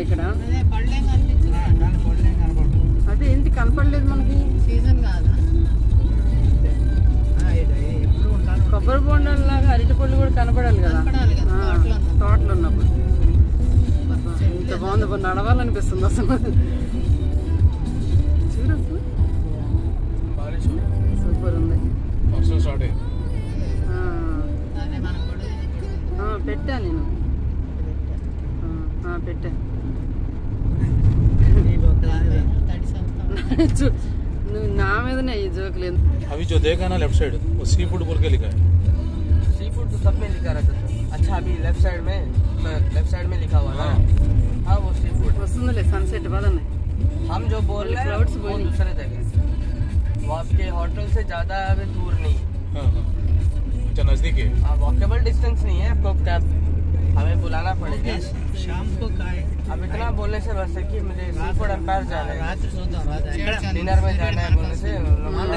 ఇక్కడ? అదే ఏంటి కనపడలేదు మనకి? సీజన్ కాదా? కొబ్బరి బొండాల లాగా అరటిపళ్ళు కూడా కనపడాలి కదా తోటలు ఉన్నప్పుడు. ఇంత బాగుంది, నడవాలనిపిస్తుంది అసలు. చూడు సూపర్ ఉంది. పెట్టా నేను పెట్టా. నువ్వు నా మీదనే ఈ జోకులు. अभी जो देखा ना लेफ्ट साइड वो सी फूड बोल के लिखा है. सी फूड तो सब में लिखा रहता था. अच्छा अभी लेफ्ट साइड में लिखा हुआ ना. हाँ वो सी फूड वस्तुंदले सनसेट बदलने. हम जो बोल रहे हैं वो दूसरे जगह, वो आपके होटल से ज्यादा अभी दूर नहीं. अच्छा नजदीक है. वॉकेबल डिस्टेंस नहीं है. आपको कैब हमें बुलाना पड़ेगा. शाम को अब इतना बोलने से बस है कि मुझे सी फूड एम्पायर जाना है, डिनर में जाना है बोलने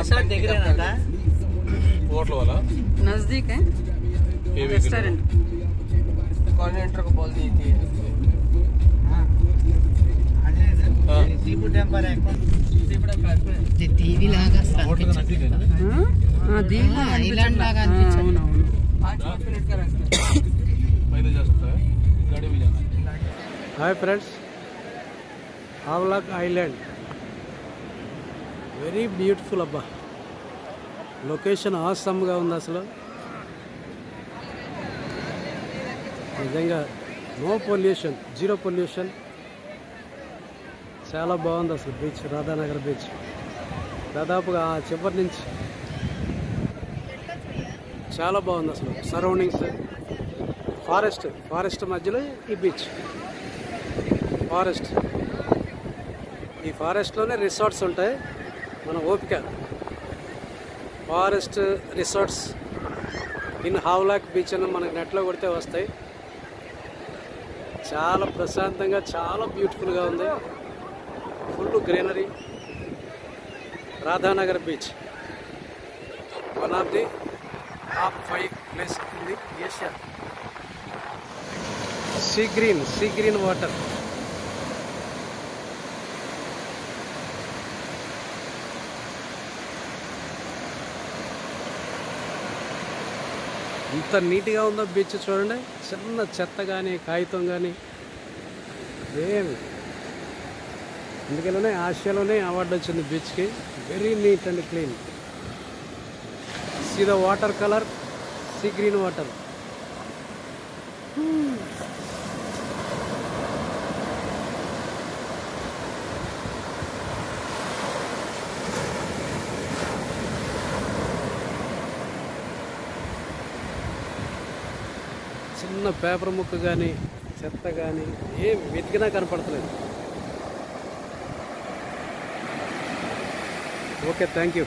से देख रहे था. होटल वाला नजदीक है रेस्टोरेंट. कोऑर्डिनेटर को बोल दी थी सी फूड एम्पायर है. దీవి లాగా ఐలాండ్ లాగా అనిపించింది. 5 मिनट का रास्ता पैदल जा सकता है, गाड़ी में जाना है. Hi friends, Havelock island very beautiful. అబ్బా లొకేషన్ ఆసమ్గా ఉంది అసలు. నిజంగా నో పొల్యూషన్, జీరో పొల్యూషన్. చాలా బాగుంది అసలు బీచ్, రాధానగర్ బీచ్. దాదాపుగా ఆ చివరి నుంచి చాలా బాగుంది అసలు. సరౌండింగ్స్ ఫారెస్ట్ మధ్యలో ఈ బీచ్. ఈ ఫారెస్ట్లోనే రిసార్ట్స్ ఉంటాయి. మన ఓపిక forest resorts in Havelock beach అని మనకు నెట్లో కొడితే వస్తాయి. చాలా ప్రశాంతంగా, చాలా బ్యూటిఫుల్గా ఉంది. Full greenery. Radhanagar beach one of the top 5 place in the Asia. See green water. ఎంత నీట్గా ఉందో బీచ్ చూడండి. చిన్న చెత్త కానీ కాగితం కానీ ఏమి. అందుకనే ఆసియాలోనే అవార్డు వచ్చింది బీచ్కి. Very neat and clean. See the water colour, sea green water. చిన్న పేపర్ ముక్క కానీ చెత్త కానీ ఏం వెతికినా కనపడతలేదు. Okay, thank you.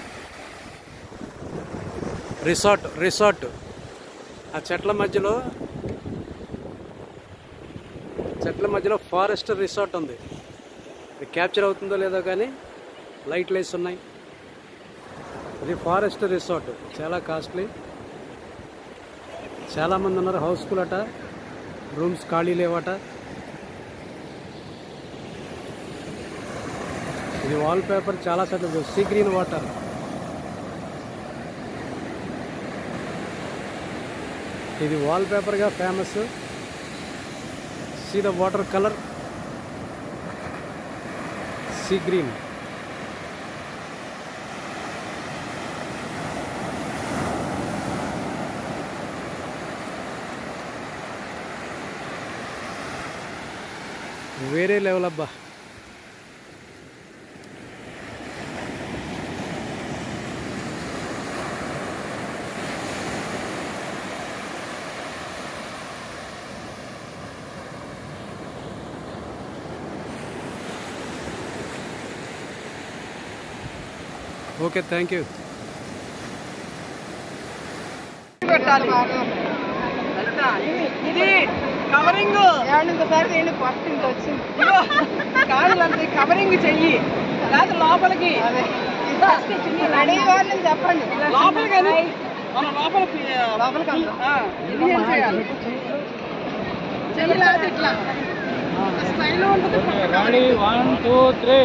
రిసార్ట్ ఆ చెట్ల మధ్యలో ఫారెస్ట్ రిసార్ట్ ఉంది. ఇది క్యాప్చర్ అవుతుందో లేదో కానీ లైట్ లైట్స్ ఉన్నాయి. ఇది ఫారెస్ట్ రిసార్ట్. చాలా కాస్ట్లీ. చాలామంది ఉన్నారు. హౌస్ఫుల్ అట, రూమ్స్ ఖాళీ లేవట. ఇది వాల్ పేపర్ చాలా చక్కగా సీ గ్రీన్ వాటర్. ఇది వాల్ పేపర్గా famous. See the water colour, sea green. వేరే లెవెల్ అబ్బా. Okay, thank you. ఇది కవరింగ్ ఇంకోసారి ఫస్ట్ ఇంత వచ్చింది కాదు. కవరింగ్ చెయ్యి లేదా లోపలికి రెడీ వాళ్ళని చెప్పండి. లోపలికి మన లోపలికి ఇది ఏం చేయాలి? చెయ్యి లేదా ఇట్లా రెడీ 1 2 3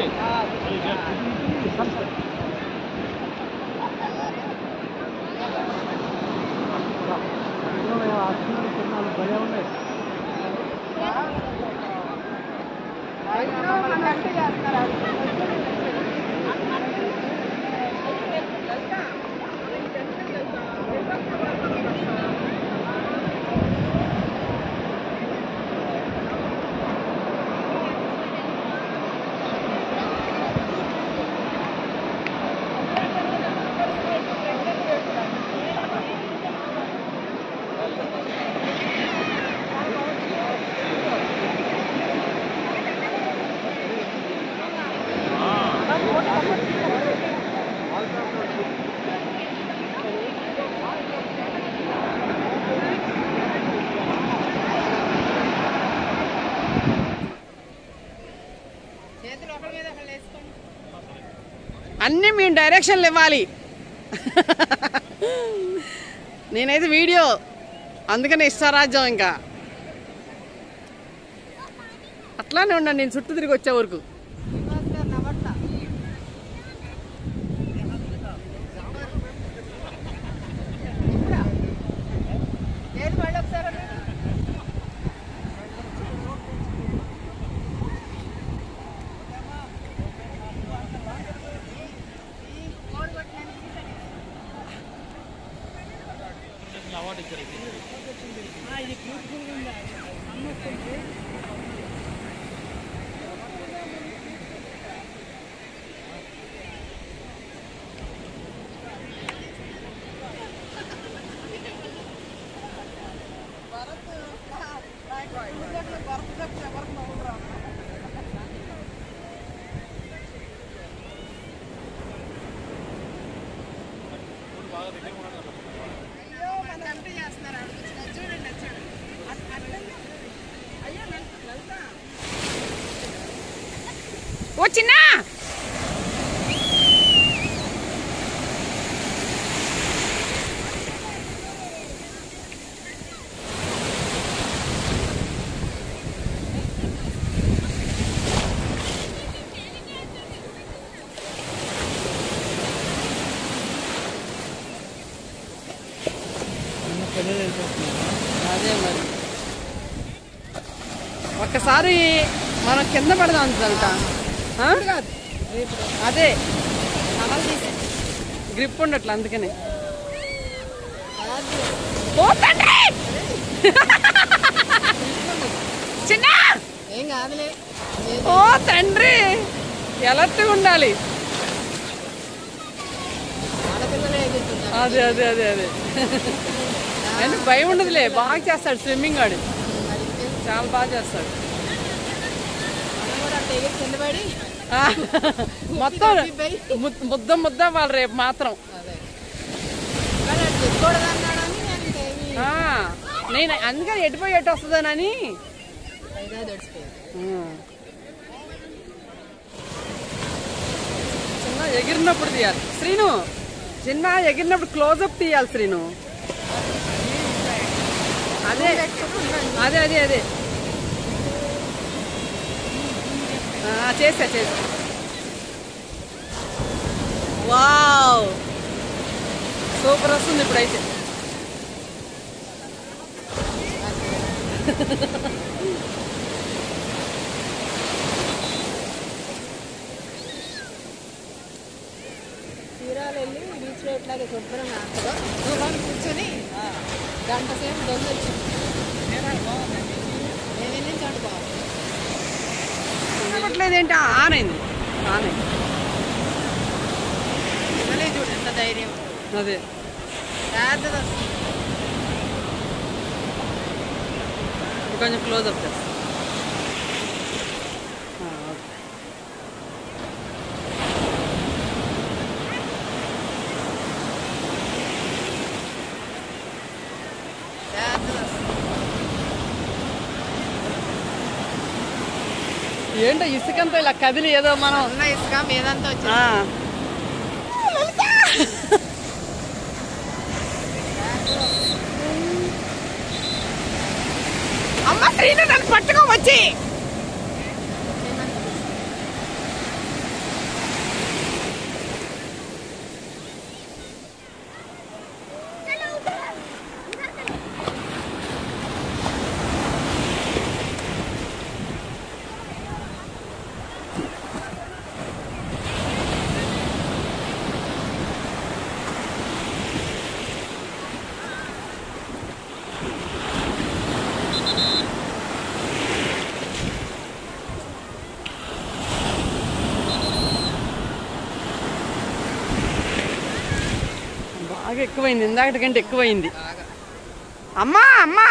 అన్నీ మేము డైరెక్షన్లు ఇవ్వాలి. నేనైతే వీడియో అందుకనే ఇష్టారాజ్యం. ఇంకా అట్లానే ఉన్నాను నేను చుట్టూ తిరిగి వచ్చే వరకు. వచ్చినా అదే మరి ఒక్కసారి మనం కింద పడదాం అంట. అదే గ్రిప్ ఉండట్లే అందుకని. చిన్న ఓ తండ్రి ఎలర్ట్గా ఉండాలి. అదే అదే అదే అదే అని భయం ఉండదులే. బాగా చేస్తాడు స్విమ్మింగ్. వాడు చాలా బాగా చేస్తాడు. మొత్తం ముద్ద వాళ్ళు రేపు మాత్రం. నేను అందుకని ఎటుపోయి ఎటు వస్తుందనని చిన్న ఎగిరినప్పుడు తీయాలి శ్రీను. చిన్న ఎగిరినప్పుడు క్లోజప్ తీయాలి శ్రీను. అదే అదే అదే అదే చేసా. వావ్ సూపర్ వస్తుంది ఇప్పుడైతే. తీరాలు వెళ్ళి బీచ్లో ఇట్లాగే శుభ్రంగా దూరాన్ని కూర్చొని గంట సేపు దొంగొచ్చు. నేను వెళ్ళించి అంటే బాగుంది. ఆనైంది చూడు ఎంత ధైర్యం. అదే కొంచెం క్లోజప్ చేస్తా. ఏంటో ఇసుకంతా ఇలా కదిలి ఏదో మనం ఉన్న ఇసుక మీదంతా వచ్చి అమ్మ శ్రీను నన్ను పట్టుకోవచ్చి బాగా ఎక్కువైంది, ఇందాకటి కంటే ఎక్కువైంది. అమ్మా అమ్మా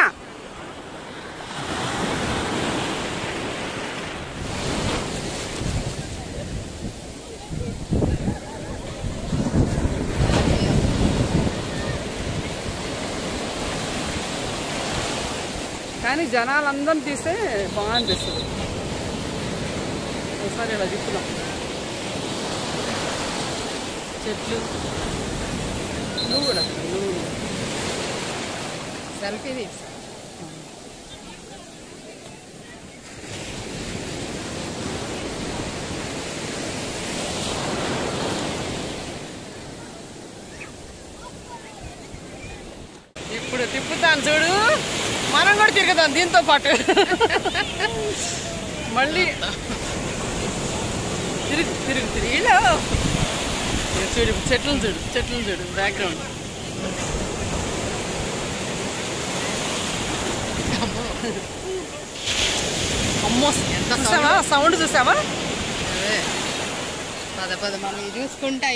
కానీ జనాలందరం తీస్తే బాగా అనిపిస్తుంది. ఒకసారి ఇలా తిప్పుదాం. చెట్లు నువ్వు కూడా నువ్వు సెల్ఫీ తీస్తా. ఇప్పుడు తిప్పుతాను చూడు, మనం కూడా తిరుగుతాం దీంతో పాటు. మళ్ళీ తిరుగు తిరుగు తిరిగి చూడు, చెట్లను చూడు బ్యాక్గ్రౌండ్. అమ్మో చూసావా, సౌండ్ చూసావా? పద మనం చూసుకుంటా.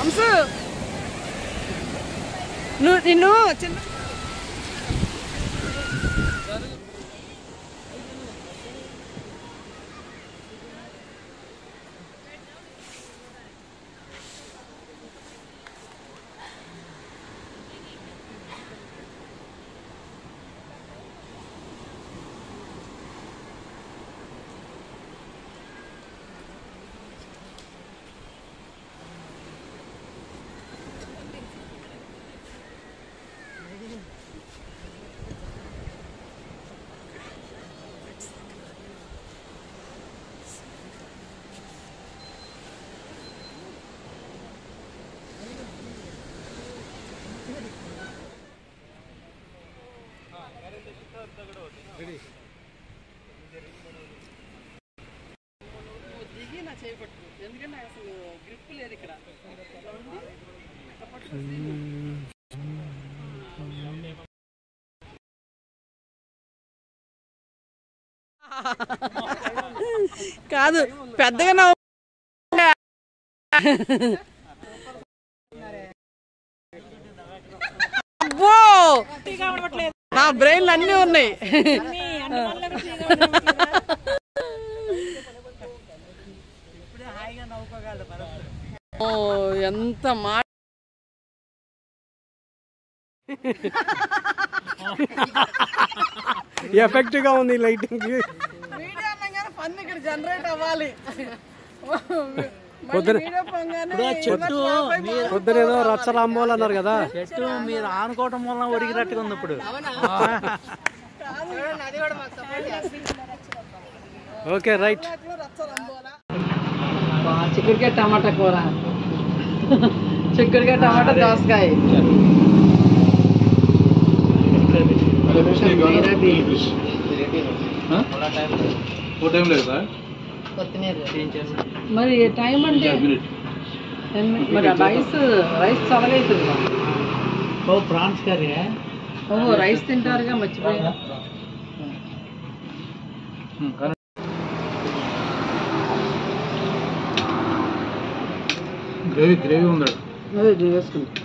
అంశు నిన్ను చిన్న దిగి నా చేయబట్టు, ఎందుకంటే నాకు అసలు గ్రిప్ లేదు ఇక్కడ. కాదు పెద్దగా నవ్వు. అబ్బో నా బ్రెయిన్లు అన్నీ ఉన్నాయి. ఓ ఎంత మాట. ఎఫెక్ట్ గా ఉంది లైటింగ్. వీడియో అనగానే ఫన్ ఇక్కడ జనరేట్ అవ్వాలి. పొద్దున ఏదో రచ్చరాంబోలు అన్నారు కదా, చెట్టు మీరు ఆనుకోవటం వల్ల ఒడిగినట్టుగా ఉంది ఇప్పుడు. Okay right. చిక్కుడుకాయ టమాటా కూర, చిక్కుడుకాయ టమాటా దోసకాయ. మరి టైం అంటే మరి రైస్ చదవలేదు. ఓ ప్రాన్స్ కర్రీ. ఓహో రైస్ తింటారుగా, మర్చిపోయా. గ్రేవీ ఉందా? అదే వేసుకుంటా.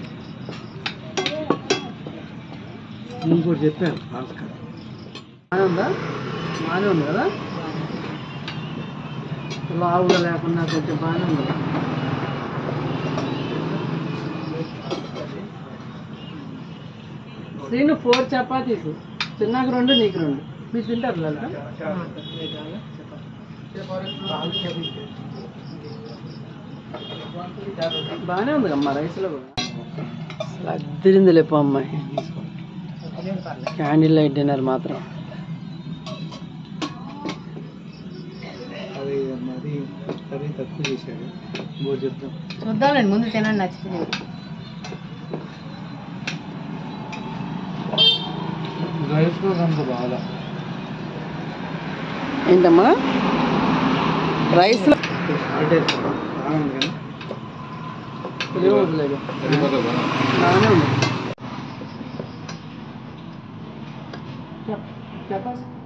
నేను కూడా చెప్పాను బాగానే ఉందా? బాగానే ఉంది కదా, లావుగా లేకుండా కొంచెం బాగానే ఉంది. శ్రీను 4 చపాతీస్, చిన్నకు 2 నీకు 2. మీరు తింటారు లేదా? బాగానే ఉంది అమ్మ రైస్లో కూడా. అద్దరింది లేపో అమ్మాయి. క్యాండిల్ లైట్ డిన్నర్ మాత్రం. అది కర్రీ తక్కువ చేశాడు ఇంకో చెప్తాం. చూద్దాంలేండి, ముందు తినండి నచ్చింది. రైస్ కూడా అంత బాగా ఏంటమ్మా రైస్లో అంటే బాగుంది కానీ బాగానే ఉంది. చెప్పండి.